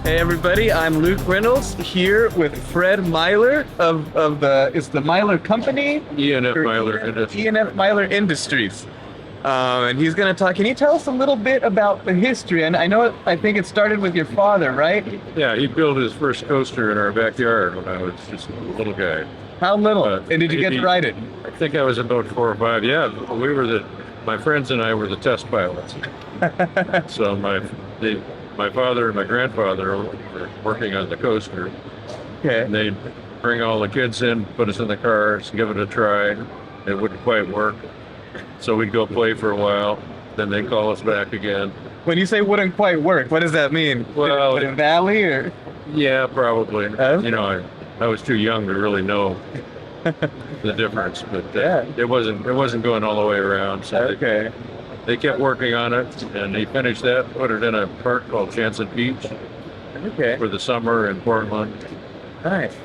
Hey everybody, I'm Luke Reynolds here with Fred Miler of the Miler Company? E&F Or Miler Industries. E&F Miler Industries. And he's going to talk. Can you tell us a little bit about the history? And I think it started with your father, right? Yeah, he built his first coaster in our backyard when I was just a little guy. How little? And did you get to ride it? I think I was about 4 or 5. Yeah, my friends and I were the test pilots. So my father and my grandfather were working on the coaster. Okay. And they'd bring all the kids in, put us in the cars, give it a try. It wouldn't quite work. So we'd go play for a while. Then they'd call us back again. When you say wouldn't quite work, what does that mean? Well, in Valley or? Yeah, probably. Okay. I was too young to really know the difference, but Yeah. it wasn't going all the way around. So Okay. they kept working on it, and he finished that, put it in a park called Jansen Beach Okay. for the summer in Portland. Nice.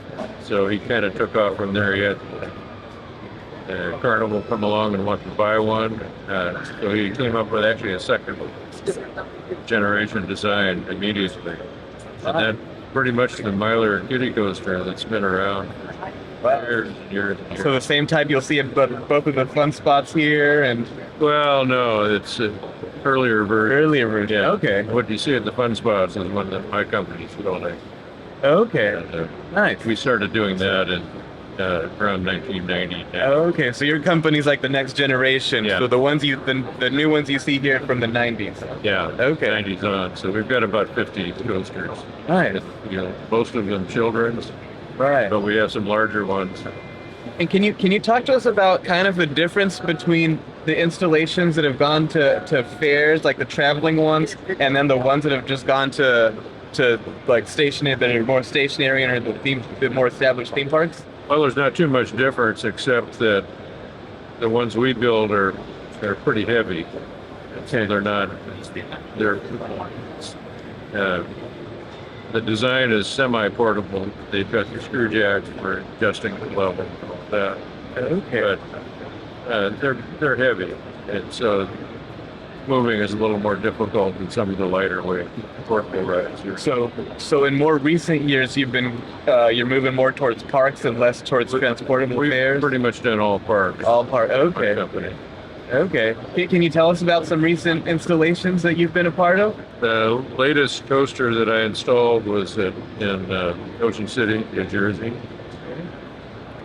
So he kind of took off from there. He had Carnival come along and wanted to buy one. So he came up with actually a second generation design immediately. And then pretty much the Miler Kitty Coaster that's been around for years and years and years. So the same type you'll see at both of the fun spots here and Well, no, it's an earlier version. earlier version. Yeah. Okay. What you see at the fun spots is one that my company's building. Okay. And, Nice. we started doing that in around 1990. Okay, so your company's like the next generation. Yeah. So the new ones you see here from the 90s. Yeah. Okay. 90s on. So we've got about 50 coasters. Nice. Most of them children's, Right. but we have some larger ones. And can you talk to us about kind of the difference between the installations that have gone to fairs, like the traveling ones, and then the ones that have just gone to like stationary, that are more stationary and are the more established theme parks? Well, there's not too much difference except that the ones we build are pretty heavy. So the design is semi-portable. They've got the screw jacks for adjusting the level and all that. Okay. But they're heavy, and so moving is a little more difficult than some of the lighter weight portable rides. So in more recent years, you're moving more towards parks and less towards transportable We've fairs. pretty much done all parks. All park. Our Okay. company. Okay. Can you tell us about some recent installations that you've been a part of? The latest coaster that I installed was in Ocean City, New Jersey.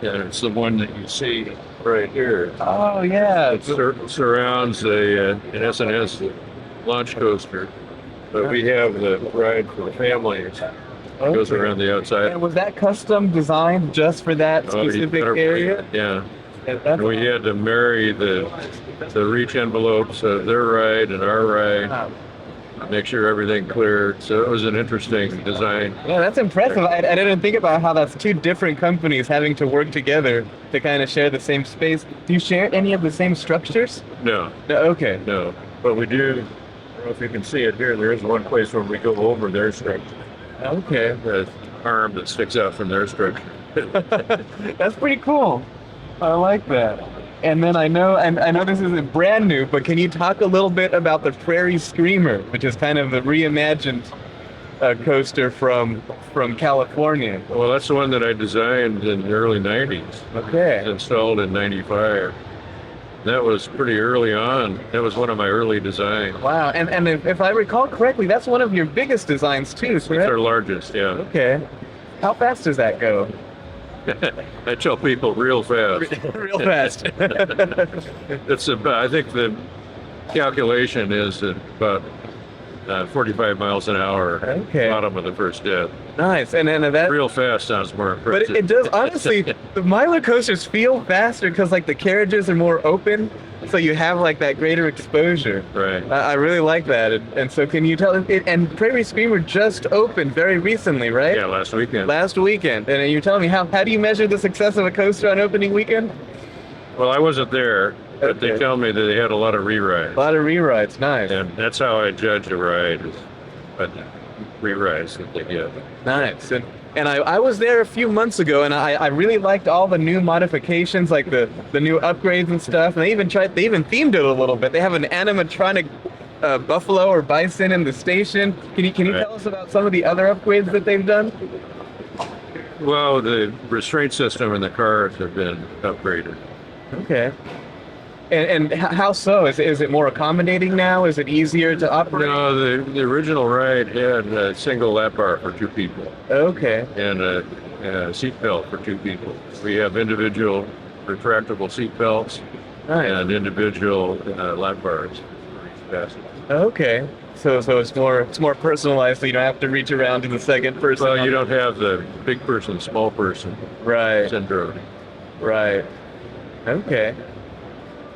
And it's the one that you see right here. Oh yeah. It surrounds an S&S launch coaster. But we have the ride for the families. It goes Okay. around the outside. And was that custom designed just for that Oh, you specific better area? believe it. Yeah. That's We had to marry the reach envelopes of their ride and our ride, wow. make sure everything cleared. So it was an interesting design. Yeah, that's impressive. I didn't think about how that's two different companies having to work together to kind of share the same space. Do you share any of the same structures? No, No. Okay. no. But we do, I don't know if you can see it here, there is one place where we go over their structure. Okay. The arm that sticks out from their structure. That's pretty cool. I like that. And then I know this isn't brand new, but can you talk a little bit about the Prairie Screamer, which is kind of the reimagined coaster from California? Well, that's the one that I designed in the early 90s. Okay. Installed in 95. That was pretty early on. That was one of my early designs. Wow. And if I recall correctly, that's one of your biggest designs too, It's our correct? largest, yeah. Okay. How fast does that go? I tell people real fast. Real fast. It's about, I think the calculation is at about 45 miles an hour. Okay. Bottom of the first death. Nice. And then that. Real fast sounds more But impressive. it does, honestly, the Miler coasters feel faster because like the carriages are more open, so you have like that greater exposure. Right. I really like that. And so can you tell, and Prairie Screamer just opened very recently, right? Yeah, last weekend. Last weekend. And you're telling me, how do you measure the success of a coaster on opening weekend? Well, I wasn't there, but Okay. they tell me that they had a lot of A rewrites. lot of rewrites, nice. And that's how I judge a ride, is by the rewrites that they get. Nice. And I was there a few months ago, and I really liked all the new modifications, like the new upgrades and stuff. And they even themed it a little bit. They have an animatronic buffalo or bison in the station. Can you Right. tell us about some of the other upgrades that they've done? Well, the restraint system in the cars have been upgraded. Okay. And how so? Is it more accommodating now? Is it easier to operate? No, the original ride had a single lap bar for 2 people Okay. and a seat belt for 2 people. We have individual retractable seat belts Nice. and individual lap bars for each passenger. Okay. So it's more personalized, so you don't have to reach around to the second person. Well, you don't have the big person, small person Right. syndrome. Right. Okay.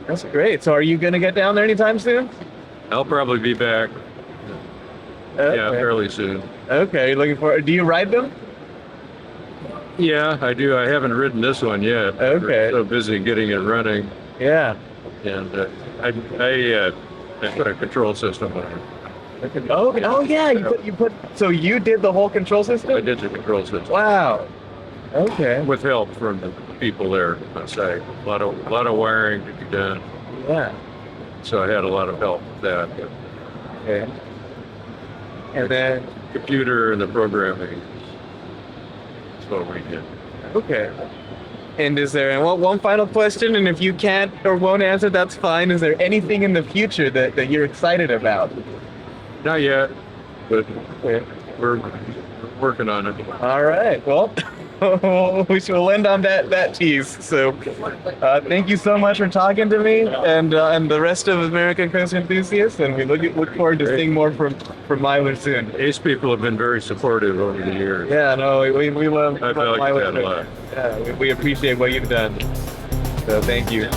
That's great. So are you gonna get down there anytime soon? I'll probably be back, yeah, fairly soon. Okay. You're looking for? Do you ride them? Yeah, I do. I haven't ridden this one yet. Okay. We're so busy getting it running, Yeah. and I put a control system on it. Oh yeah. You put. So you did the whole control system? I did the control system Wow. Okay. with help from the people there on site. A lot of wiring to be done, Yeah. so I had a lot of help with that. Okay. And then Computer and the programming. That's what we did. okay. And is there one final question? And if you can't or won't answer, that's fine. Is there anything in the future that you're excited about? Not yet, but Okay. we're working on it. All right. Well, we shall end on that tease. So, thank you so much for talking to me and the rest of American Coast enthusiasts. And we look forward to Great. seeing more from Miler soon. ACE people have been very supportive over the years. Yeah. No, we love I value Miler. that a lot. Yeah, we appreciate what you've done. So thank you.